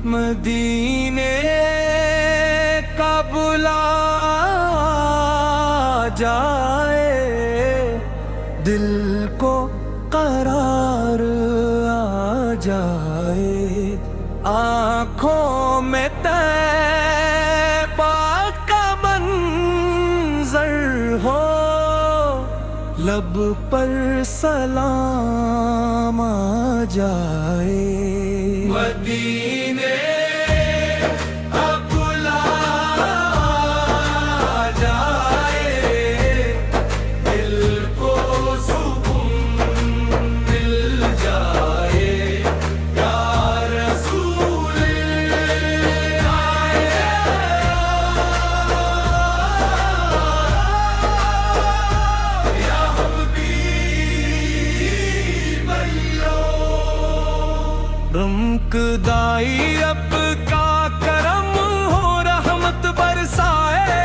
مدینے کا بلا جائے، دل کو قرار آ جائے، آنکھوں میں طیبہ کا منظر ہو، لب پر سلام آ جائے۔ مدینے کا بلا جائے، دل کو سکون مل جائے، یا رسول یا حبیب اللہ۔ رمک دائی رب کا کرم ہو، رحمت برسائے،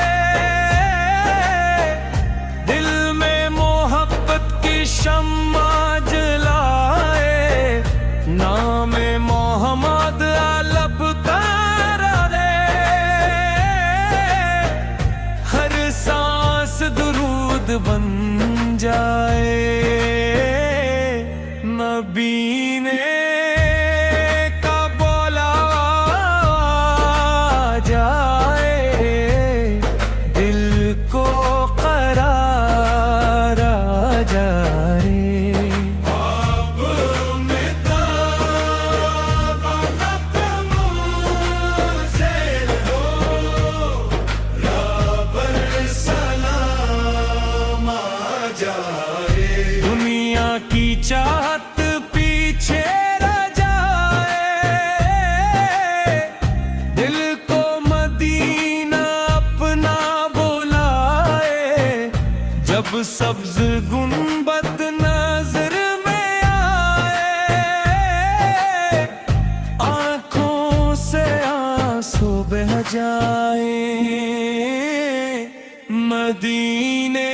دل میں محبت کی شمع جلائے، نام محمد لب کر دے، ہر سانس درود بن جائے۔ نبی نے دنیا کی چاہت پیچھے رہ جائے، دل کو مدینہ اپنا بلائے، جب سبز گنبد نظر میں آئے، آنکھوں سے آنسو بہہ جائیں۔ مدینے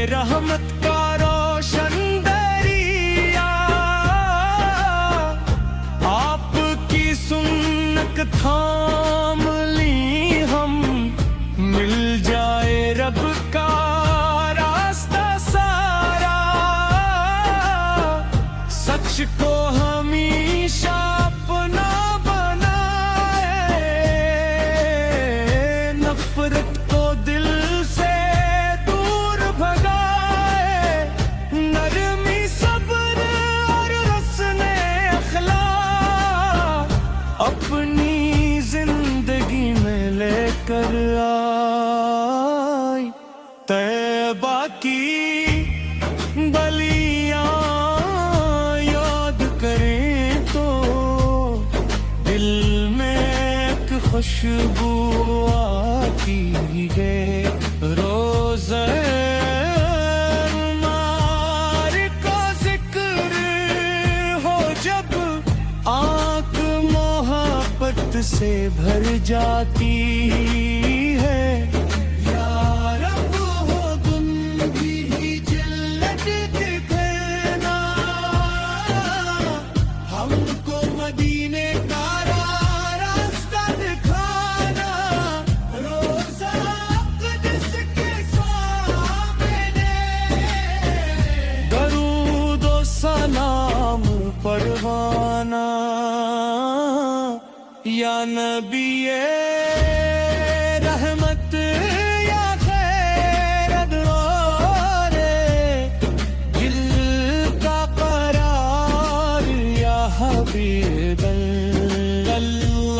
رحمت کا روشن دریا، آپ کی سنت تھام لی ہم، مل جائے رب کا راستہ سارا، سچ کو ہمیشہ اپنا بنائے، نفرت کو دل سے اپنی زندگی میں لے کر آئی، طیبہ کی گلیاں یاد کریں تو دل میں ایک خوشبو آتی ہے، روزہ کا ذکر ہو جب آنکھ محبت سے بھر جاتی ہے، یا رب ہو تم بھی جلت دکھنا، ہم کو مدینے کا راستہ دکھانا، روزہ اقدس کے سامنے درود و سلام پروانہ، یا نبی رحمت یا خیر ادوار، دل کا قرار یا حبیب اللہ۔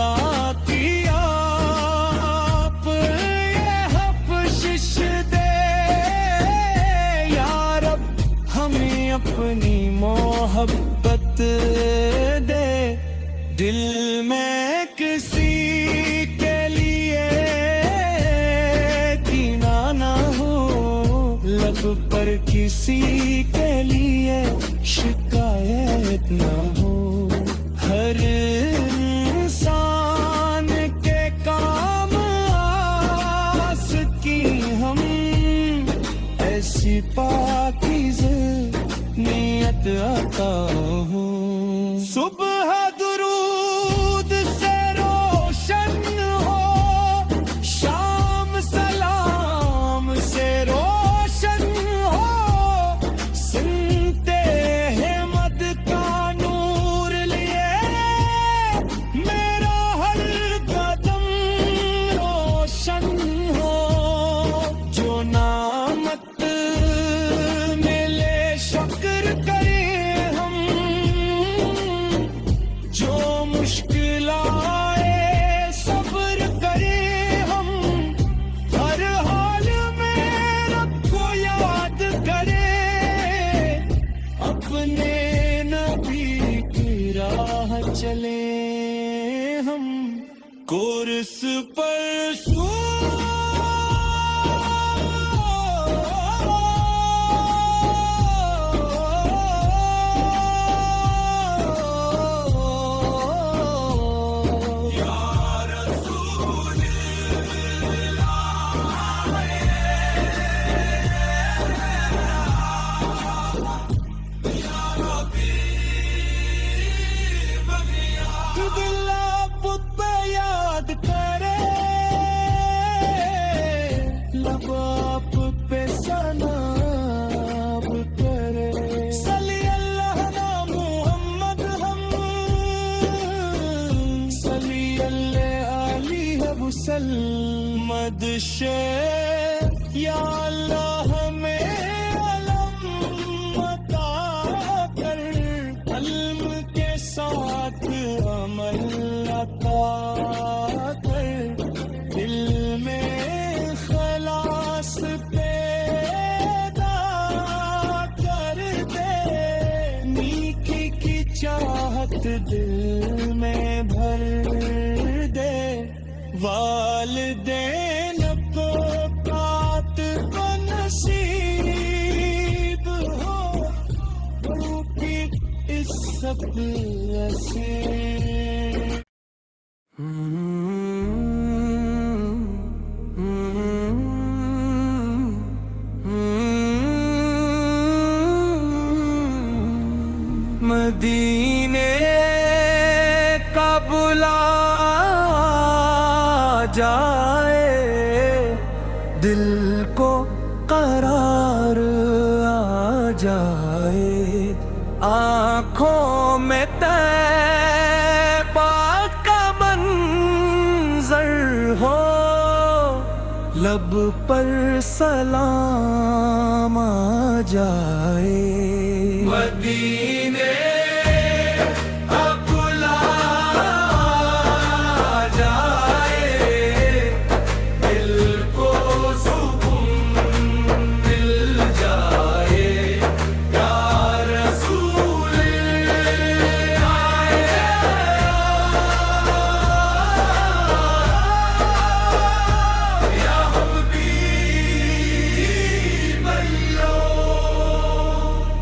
دل میں کسی کے لیے کینہ نہ ہو، لب پر کسی کے لیے شکایت نہ ہو، ہر انسان کے کام آس کی ہم ایسی پاکیزہ نیت عطا ہو۔ صبح درود سے روشن ہو، شام سلام سے روشن ہو، سنتے ہیں مد کا نور لیے میرا ہر قدم روشن ہو، جو نعمت ملے شکر کریں ہم، جو مشکل آئے صبر کریں ہم، ہر حال میں رب کو یاد کریں، اپنے نبی کی راہ چلیں ہم، کورس پر دل آپ پہ یاد کرے، لب آپ پہ ثناء کرے، صلی اللہ نا محمد ہم، صلی اللہ علیہ وسلم، مدشے یا اللہ ہمیں علم عطا کر، علم کے ساتھ عمل عطا کر، دل میں خلاص پیدا کر دے، نیکی کی چاہت دل میں بھر دے، والدین کو قات کو نصیب ہو، بڑوں کی عزت ایسے مدینے کا بلا جائے، دل کو قرار آ جائے، آنکھوں میں طیبہ کا منظر ہو، لب پر سلام آ جائے، مدینے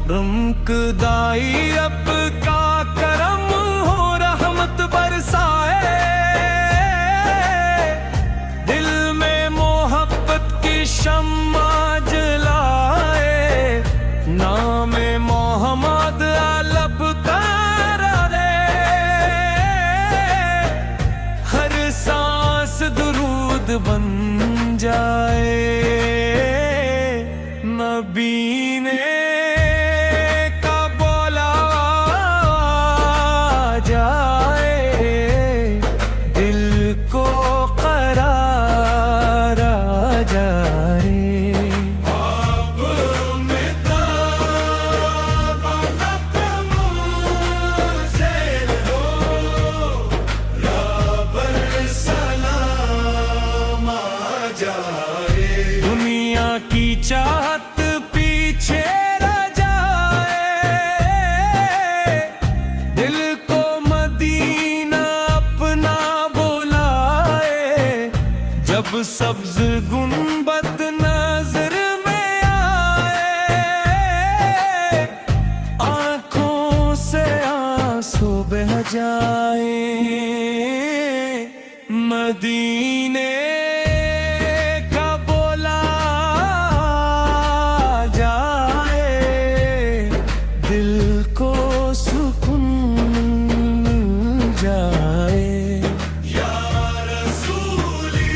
رمکدائی رب کا کرم ہو، رحمت برسائے، دل میں محبت کی شمع جلائے، نام محمد لب کرے، ہر سانس درود بن جائے، نبی نے چاہت پیچھے رہ جائے، دل کو مدینہ جب سبز گنبد نظر میں آئے آنکھوں سے آنسو بہہ جائیں مدینے کا بولا جائے دل کو سکون مل جائے یا رسولی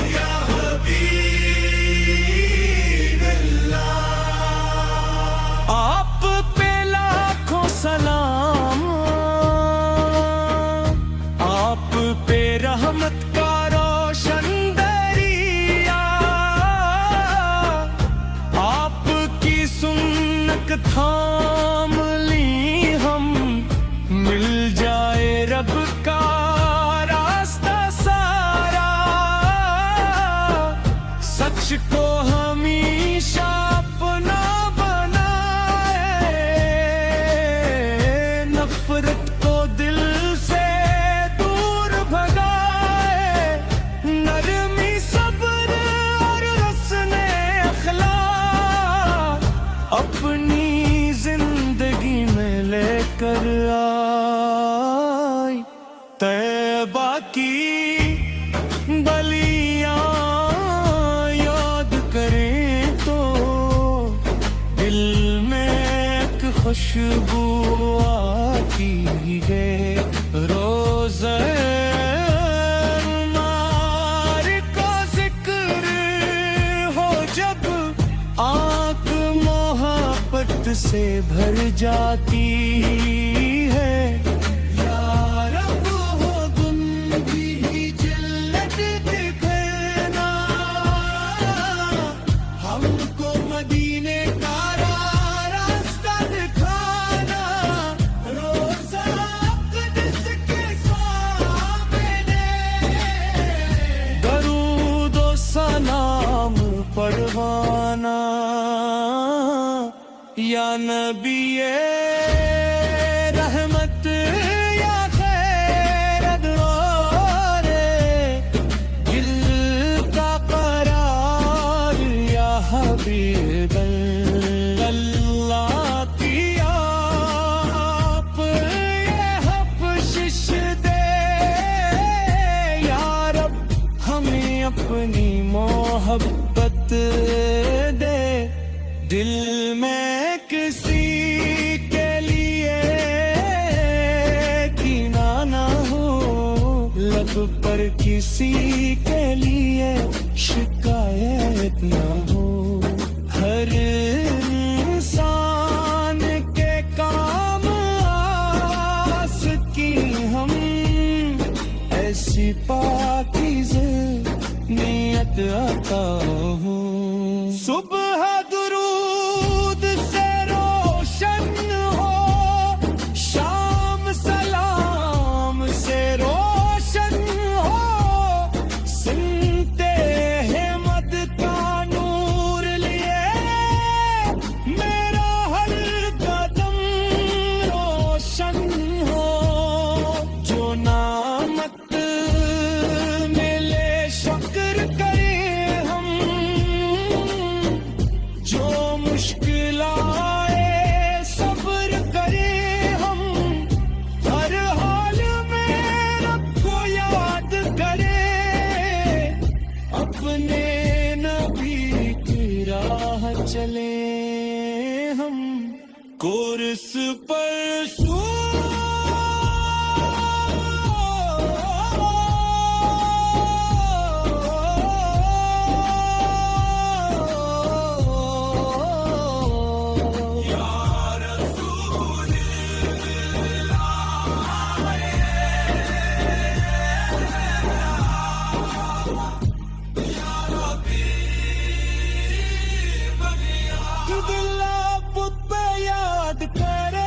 یا حبیب اللہ آپ پہ لاکھوں سلام آپ پہ رحمت کا روشن دریا آپ کی سنت تھام لی ہم مل جائے رب کا راستہ سارا سچ کو ہمیشہ اپنا بنائے نفرت کو دل سے دور بھگائے نرمی صبر اور حسن اخلاق اپنی زندگی میں لے کر آئی طیبہ کی گلیاں یاد کریں تو دل میں ایک خوشبو آتی ہے روزہ انوار کا ذکر ہو جب آنکھ محبت سے بھر جاتی ہے یا رب ہو تم بھی جلت دکھنا ہم کو مدینے کا راستہ دکھانا روزہ اقدس کے سامنے درود و سلام پڑھوانا یا نبی رحمت یا خیر ادوار دل کا قرار یا حبیب اللہ کی آپ یہ بخشش دے یا رب ہمیں اپنی محبت دے دل میں کسی کے لیے کینہ نہ ہو لب پر کسی کے لیے شکایت نہ ہو ہر انسان کے کام آس کی ہم ایسی پاکیزہ نیت عطا ہو صبح درود سے روشن ہو شام سلام سے روشن ہو سنتے ہمت کا نور لیے میرا ہر قدم روشن ہو جو نعمت ملے شکر کرے ہم جو مشکل آئے صبر کرے ہم ہر حال میں رب کو یاد کرے اپنے نبی کی راہ چلے ہم کورس پر دل بت پہ یاد کرے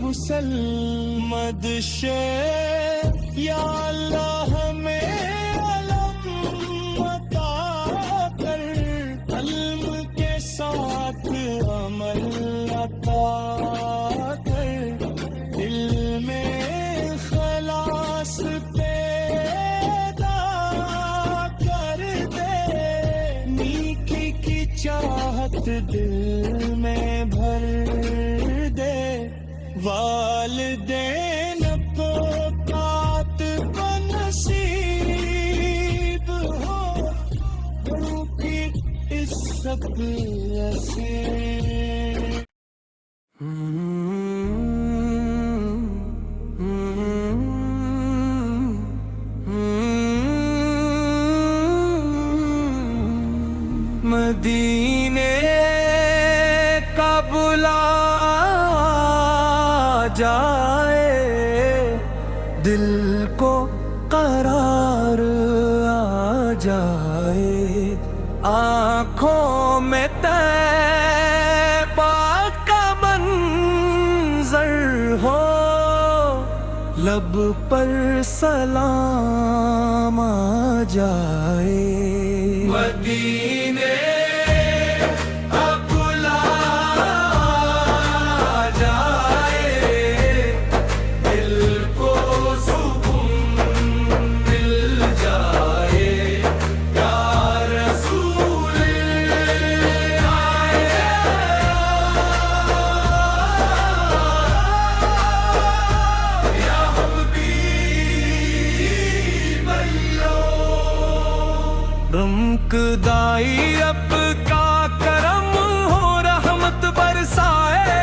مسلمد شے یا اللہ ہمیں علم عطا کر، علم کے ساتھ عمل عطا کر، دل میں خلاص پیدا کر دے، نیکی کی چاہت دل میں بھر دے، والدین کو کاتب نصیب ہو، بڑوں کی عزت ایسے مدینے کا بلا جائے، دل کو قرار آ جائے، آنکھوں میں طیبہ کا منظر ہو، لب پر سلام آ جائے، مدینے رمکدائی رب کا کرم ہو، رحمت برسائے،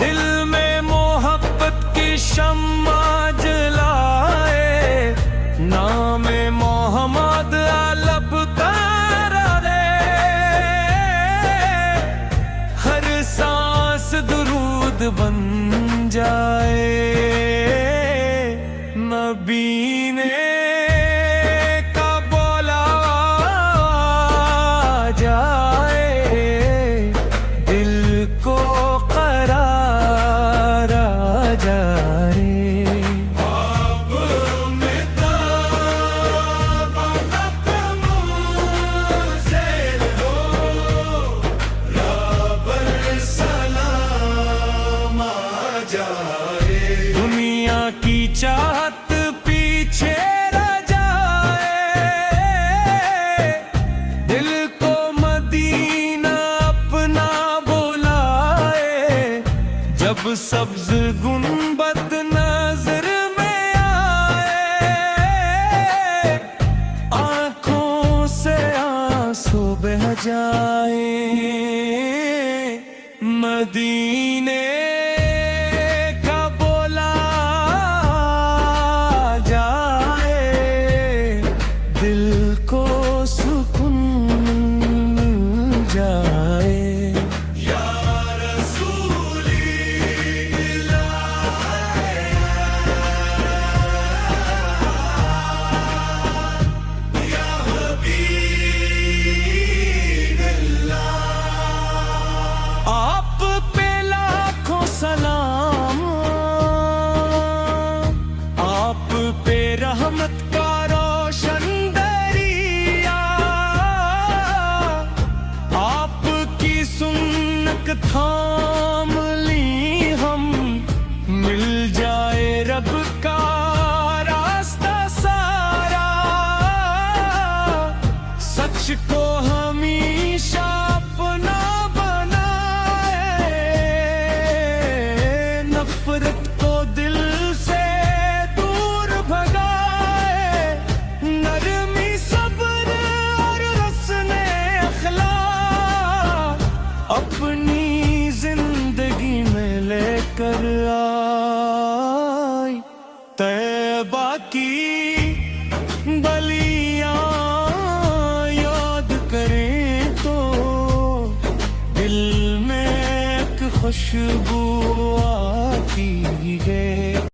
دل میں محبت کی شمع جلائے، نام محمد لب کرے، ہر سانس درود بن جائے، نبی نے چاہت پیچھے رہ جائے، دل کو مدینہ اپنا بلائے، جب سبز گنبد نظر میں آئے، آنکھوں سے آنسو بہہ جائیں، مدینے رحمت کا روشن دریا، آپ کی سنت تھام لی ہم، مل جائے رب کا راستہ سارا، سچ کو ہمیشہ اپنا بنائے، نفرت کو دل سے اپنی زندگی میں لے کر آئی، طیبہ کی گلیاں یاد کریں تو دل میں ایک خوشبو